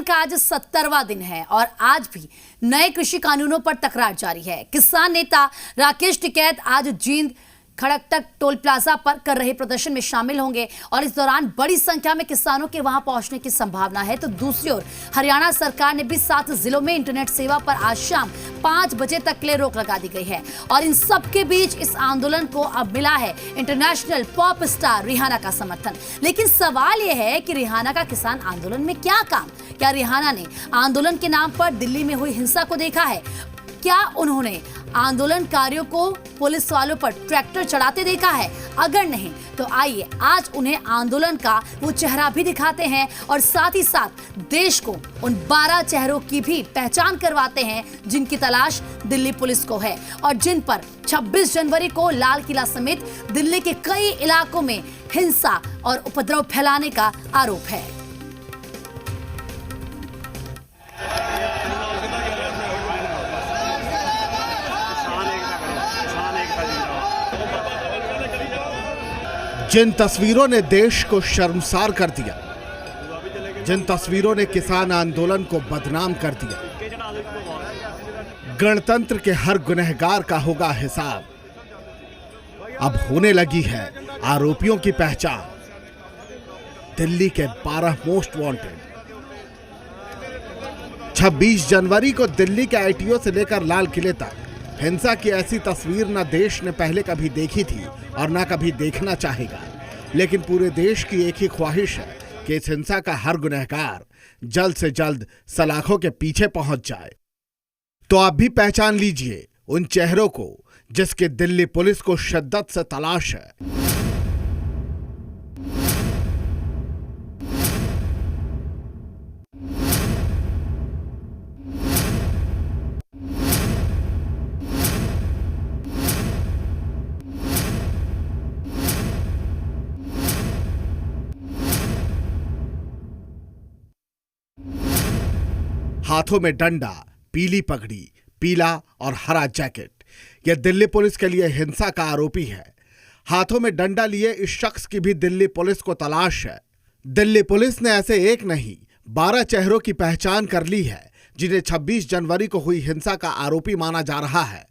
आंदोलन का आज 70वां दिन है और आज भी नए कृषि कानूनों पर तकरार जारी है। किसान नेता राकेश टिकैत आज जींद खड़कटक टोल प्लाजा पर कर रहे प्रदर्शन में शामिल होंगे और इस दौरान बड़ी संख्या में किसानों के वहां पहुंचने की संभावना है। तो दूसरी ओर हरियाणा सरकार ने भी 7 जिलों में इंटरनेट सेवा पर आज शाम 5 बजे तक के लिए रोक लगा दी गई है और इन सब के बीच इस आंदोलन को अब मिला है इंटरनेशनल पॉप स्टार रिहाना का समर्थन। लेकिन सवाल यह है कि रिहाना का किसान आंदोलन में क्या काम? क्या रिहाना ने आंदोलन के नाम पर दिल्ली में हुई हिंसा को देखा है? क्या उन्होंने आंदोलनकारियों को पुलिस वालों पर ट्रैक्टर चढ़ाते देखा है? अगर नहीं तो आइए आज उन्हें आंदोलन का वो चेहरा भी दिखाते हैं और साथ ही साथ देश को उन 12 चेहरों की भी पहचान करवाते हैं जिनकी तलाश दिल्ली पुलिस को है और जिन पर 26 जनवरी को लाल किला समेत दिल्ली के कई इलाकों में हिंसा और उपद्रव फैलाने का आरोप है। जिन तस्वीरों ने देश को शर्मसार कर दिया, जिन तस्वीरों ने किसान आंदोलन को बदनाम कर दिया, गणतंत्र के हर गुनहगार का होगा हिसाब। अब होने लगी है आरोपियों की पहचान। दिल्ली के 12 मोस्ट वांटेड। 26 जनवरी को दिल्ली के आईटीओ से लेकर लाल किले तक हिंसा की ऐसी तस्वीर न देश ने पहले कभी देखी थी और न कभी देखना चाहेगा। लेकिन पूरे देश की एक ही ख्वाहिश है कि इस हिंसा का हर गुनहगार जल्द से जल्द सलाखों के पीछे पहुंच जाए। तो आप भी पहचान लीजिए उन चेहरों को जिसके दिल्ली पुलिस को शिद्दत से तलाश है। हाथों में डंडा, पीली पगड़ी, पीला और हरा जैकेट, यह दिल्ली पुलिस के लिए हिंसा का आरोपी है। हाथों में डंडा लिए इस शख्स की भी दिल्ली पुलिस को तलाश है। दिल्ली पुलिस ने ऐसे एक नहीं 12 चेहरों की पहचान कर ली है जिन्हें 26 जनवरी को हुई हिंसा का आरोपी माना जा रहा है।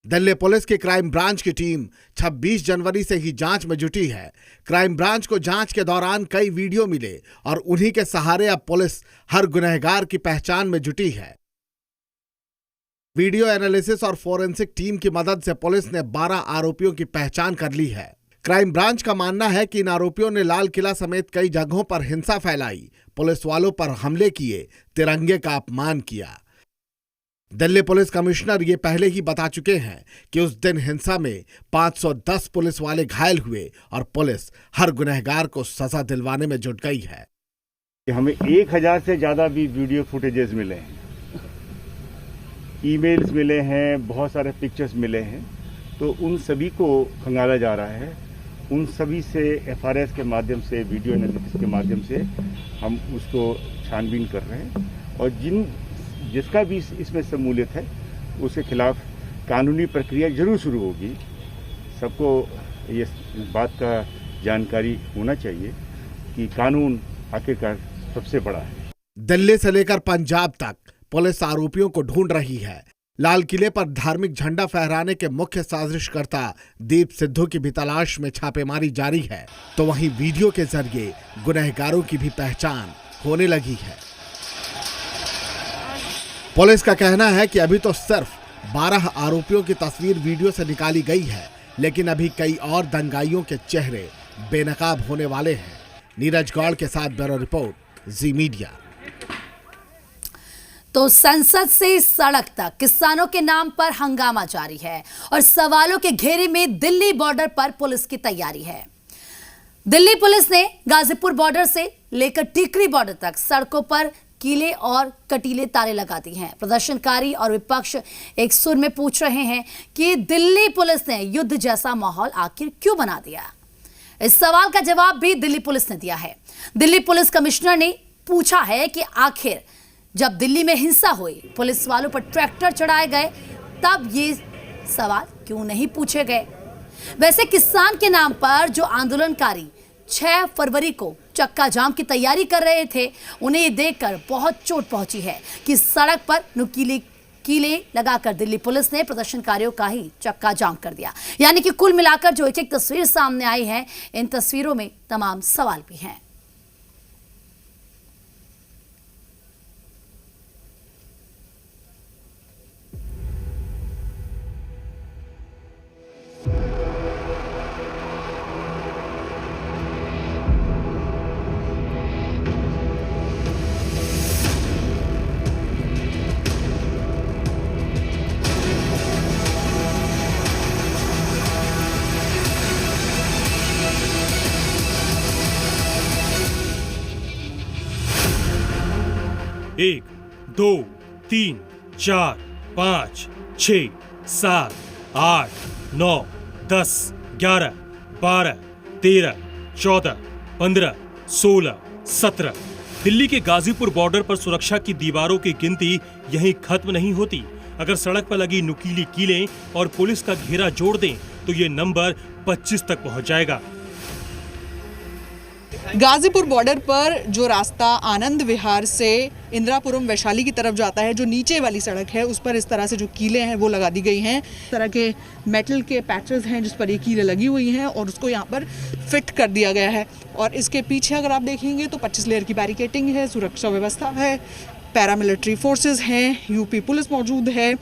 दिल्ली पुलिस की क्राइम ब्रांच की टीम 26 जनवरी से ही जांच में जुटी है। क्राइम ब्रांच को जांच के दौरान कई वीडियो मिले और उन्हीं के सहारे अब पुलिस हर गुनहगार की पहचान में जुटी है। वीडियो एनालिसिस और फोरेंसिक टीम की मदद से पुलिस ने 12 आरोपियों की पहचान कर ली है। क्राइम ब्रांच का मानना है कि इन आरोपियों ने लाल किला समेत कई जगहों पर हिंसा फैलाई, पुलिस वालों पर हमले किए, तिरंगे का अपमान किया। दिल्ली पुलिस कमिश्नर ये पहले ही बता चुके हैं कि उस दिन हिंसा में 510 पुलिस वाले घायल हुए और पुलिस हर गुनहगार को सजा दिलवाने में जुट गई है। हमें 1000 से ज्यादा भी वीडियो फुटेजेस मिले हैं, ईमेल्स मिले हैं, बहुत सारे पिक्चर्स मिले हैं। तो उन सभी को खंगाला जा रहा है। उन सभी से एफआरएस के माध्यम से, वीडियो एनालिसिस के माध्यम से हम उसको छानबीन कर रहे हैं और जिसका भी इसमें शमूलियत है उसके खिलाफ कानूनी प्रक्रिया जरूर शुरू होगी। सबको ये बात का जानकारी होना चाहिए कि कानून आखिरकार सबसे बड़ा है। दिल्ली से लेकर पंजाब तक पुलिस आरोपियों को ढूंढ रही है। लाल किले पर धार्मिक झंडा फहराने के मुख्य साजिशकर्ता दीप सिद्धू की भी तलाश में छापेमारी जारी है। तो वहीं वीडियो के जरिए गुनहगारों की भी पहचान होने लगी है। पुलिस का कहना है कि अभी तो सिर्फ 12 आरोपियों की तस्वीर वीडियो से निकाली गई है, लेकिन अभी कई और दंगाइयों के चेहरे बेनकाब होने वाले हैं। नीरज गौड़ के साथ ब्यूरो रिपोर्ट, जी मीडिया। तो संसद से सड़क तक किसानों के नाम पर हंगामा जारी है और सवालों के घेरे में दिल्ली बॉर्डर पर पुलिस की तैयारी है। दिल्ली पुलिस ने गाजीपुर बॉर्डर से लेकर टिकरी बॉर्डर तक सड़कों पर कीले और कटीले तारे लगा दी हैं। प्रदर्शनकारी और विपक्ष एक सुर में पूछ रहे हैं कि दिल्ली पुलिस ने युद्ध जैसा माहौल आखिर क्यों बना दिया। इस सवाल का जवाब भी दिल्ली पुलिस ने दिया है। दिल्ली पुलिस कमिश्नर ने पूछा है कि आखिर जब दिल्ली में हिंसा हुई, पुलिस वालों पर ट्रैक्टर चढ़ाए गए, तब ये सवाल क्यों नहीं पूछे गए। वैसे किसान के नाम पर जो आंदोलनकारी 6 फरवरी को चक्का जाम की तैयारी कर रहे थे, उन्हें ये देखकर बहुत चोट पहुंची है कि सड़क पर नुकीली कीले लगाकर दिल्ली पुलिस ने प्रदर्शनकारियों का ही चक्का जाम कर दिया। यानी कि कुल मिलाकर जो एक तस्वीर सामने आई है, इन तस्वीरों में तमाम सवाल भी हैं। एक, दो, तीन, चार, 5, 6, 7, 8, 9, 10, 11, 12, 13, 14, 15, 16, 17। दिल्ली के गाजीपुर बॉर्डर पर सुरक्षा की दीवारों की गिनती यहीं खत्म नहीं होती। अगर सड़क पर लगी नुकीली कीलें और पुलिस का घेरा जोड़ दें तो ये नंबर 25 तक पहुंच जाएगा। गाजीपुर बॉर्डर पर जो रास्ता आनंद विहार से इंदिरापुरम वैशाली की तरफ जाता है, जो नीचे वाली सड़क है, उस पर इस तरह से जो कीलें हैं वो लगा दी गई हैं। इस तरह के मेटल के पैचेस हैं जिस पर ये कीलें लगी हुई हैं और उसको यहाँ पर फिट कर दिया गया है। और इसके पीछे अगर आप देखेंगे तो 25 लेयर की बैरिकेटिंग है, सुरक्षा व्यवस्था है, पैरामिलिट्री फोर्सेस हैं, यूपी पुलिस मौजूद है।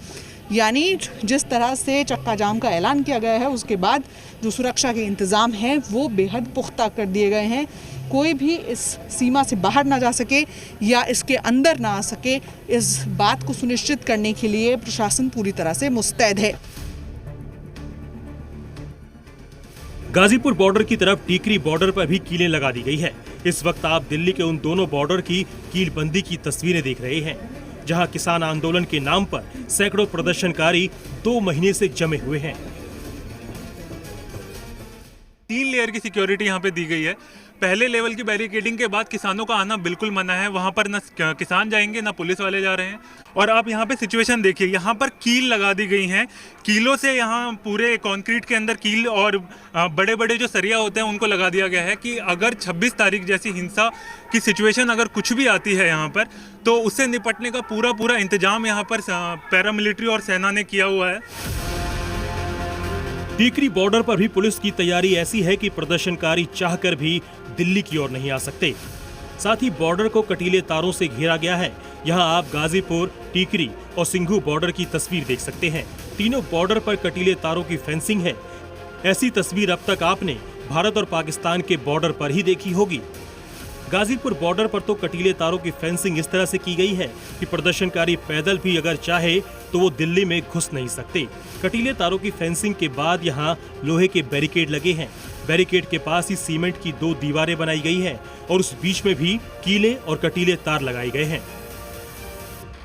यानी जिस तरह से चक्का जाम का ऐलान किया गया है, उसके बाद जो सुरक्षा के इंतज़ाम हैं वो बेहद पुख्ता कर दिए गए हैं। कोई भी इस सीमा से बाहर ना जा सके या इसके अंदर ना आ सके, इस बात को सुनिश्चित करने के लिए प्रशासन पूरी तरह से मुस्तैद है। गाजीपुर बॉर्डर की तरफ टीकरी बॉर्डर पर भी कीलें लगा दी गई है। इस वक्त आप दिल्ली के उन दोनों बॉर्डर की कीलबंदी की तस्वीरें देख रहे हैं, जहां किसान आंदोलन के नाम पर सैकड़ों प्रदर्शनकारी 2 महीने से जमे हुए हैं। 3 लेयर की सिक्योरिटी यहाँ पे दी गई है। पहले लेवल की बैरिकेडिंग के बाद किसानों का आना बिल्कुल मना है। वहाँ पर न किसान जाएंगे ना पुलिस वाले जा रहे हैं। और आप यहाँ पे सिचुएशन देखिए, यहाँ पर कील लगा दी गई हैं। कीलों से यहाँ पूरे कंक्रीट के अंदर कील और बड़े बड़े जो सरिया होते हैं उनको लगा दिया गया है कि अगर 26 तारीख जैसी हिंसा की सिचुएशन अगर कुछ भी आती है यहाँ पर, तो उससे निपटने का पूरा इंतजाम यहाँ पर पैरामिलिट्री और सेना ने किया हुआ है। टीकरी बॉर्डर पर भी पुलिस की तैयारी ऐसी है कि प्रदर्शनकारी चाहकर भी दिल्ली की ओर नहीं आ सकते। साथ ही बॉर्डर को कटीले तारों से घेरा गया है। यहाँ आप गाजीपुर, टीकरी और सिंघू बॉर्डर की तस्वीर देख सकते हैं। तीनों बॉर्डर पर कटीले तारों की फेंसिंग है। ऐसी तस्वीर अब तक आपने भारत और पाकिस्तान के बॉर्डर पर ही देखी होगी। गाजीपुर बॉर्डर पर तो कटीले तारों की फेंसिंग इस तरह से की गई है कि प्रदर्शनकारी पैदल भी अगर चाहे तो वो दिल्ली में घुस नहीं सकते। कटीले तारों की फेंसिंग के बाद यहाँ लोहे के बैरिकेड लगे हैं। बैरिकेड के पास ही सीमेंट की 2 दीवारें बनाई गई हैं और उस बीच में भी कीले और कटीले तार लगाए गए हैं।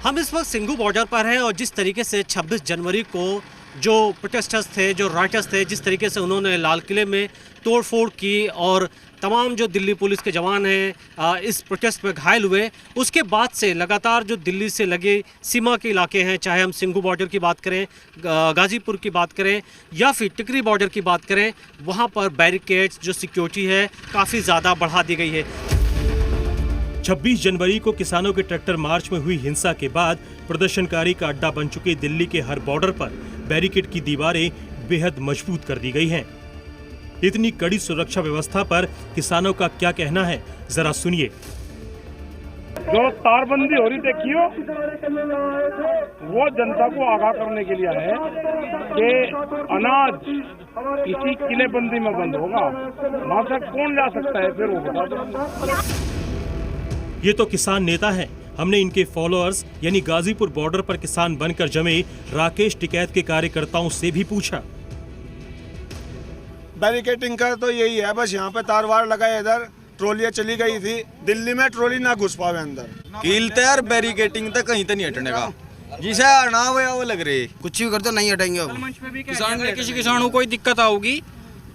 हम इस वक्त सिंघू बॉर्डर पर हैं और जिस तरीके से 26 जनवरी को जो प्रोटेस्टर्स थे, जो राइटर्स थे, जिस तरीके से उन्होंने लाल किले में तोड़फोड़ की और तमाम जो दिल्ली पुलिस के जवान हैं इस प्रोटेस्ट में घायल हुए, उसके बाद से लगातार जो दिल्ली से लगे सीमा के इलाके हैं, चाहे हम सिंघू बॉर्डर की बात करें, गाजीपुर की बात करें या फिर टिकरी बॉर्डर की बात करें, वहाँ पर बैरिकेड्स जो सिक्योरिटी है काफ़ी ज़्यादा बढ़ा दी गई है। 26 जनवरी को किसानों के ट्रैक्टर मार्च में हुई हिंसा के बाद प्रदर्शनकारी का अड्डा बन चुके दिल्ली के हर बॉर्डर पर बैरिकेड की दीवारें बेहद मजबूत कर दी गई हैं। इतनी कड़ी सुरक्षा व्यवस्था पर किसानों का क्या कहना है, जरा सुनिए। जो तारबंदी हो रही देखियो, वो जनता को आगाह करने के लिए है कि अनाज इसी किलेबंदी में बंद होगा। वहां तक कौन जा सकता है फिर वो बता दो। ये तो किसान नेता हैं। हमने इनके फॉलोअर्स यानी गाजीपुर बॉर्डर पर किसान बनकर जमे राकेश टिकैत के कार्यकर्ताओं से भी पूछा। बैरिकेटिंग का तो यही है, बस यहाँ पे तार वार लगाए, इधर ट्रॉलियाँ चली गई थी, दिल्ली में ट्रॉली ना घुस पावे अंदर। कील तो यार बैरिकेटिंग तक कहीं तो नहीं हटने का, जिसे हटना हुआ वो लग रही, कुछ भी करते नहीं हटेंगे। किसान किसी किसान को कोई दिक्कत आऊगी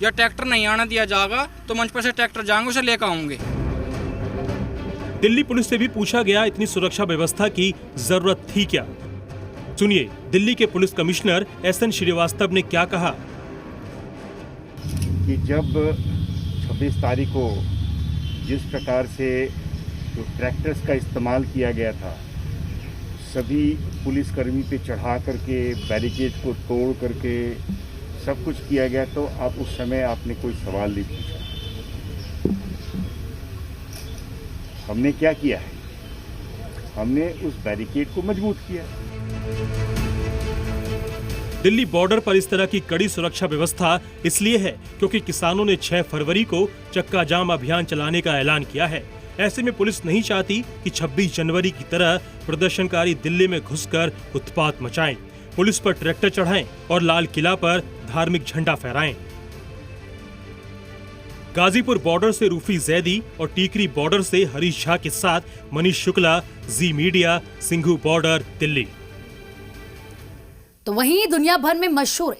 या ट्रैक्टर नहीं आना दिया जाएगा तो मंच पर से ट्रैक्टर जाएंगे, उसे लेकर आऊंगे। दिल्ली पुलिस से भी पूछा गया इतनी सुरक्षा व्यवस्था की जरूरत थी क्या। सुनिए दिल्ली के पुलिस कमिश्नर SN श्रीवास्तव ने क्या कहा। कि जब 26 तारीख को जिस प्रकार से जो ट्रैक्टर्स का इस्तेमाल किया गया था, सभी पुलिसकर्मी पे चढ़ा करके बैरिकेड को तोड़ करके सब कुछ किया गया, तो आप उस समय आपने कोई सवाल नहीं पूछा। हमने क्या किया है? हमने उस बैरिकेड को मजबूत किया। दिल्ली बॉर्डर पर इस तरह की कड़ी सुरक्षा व्यवस्था इसलिए है क्योंकि किसानों ने 6 फरवरी को चक्का जाम अभियान चलाने का ऐलान किया है। ऐसे में पुलिस नहीं चाहती कि 26 जनवरी की तरह प्रदर्शनकारी दिल्ली में घुसकर उत्पात मचाएं, पुलिस पर ट्रैक्टर चढ़ाएं और लाल किला पर धार्मिक झंडा फहराएं। गाजीपुर बॉर्डर से रूफी जैदी और टीकरी बॉर्डर से हरीश झा के साथ मनीष शुक्ला, जी मीडिया, सिंघू बॉर्डर, दिल्ली। तो वहीं दुनिया भर में मशहूर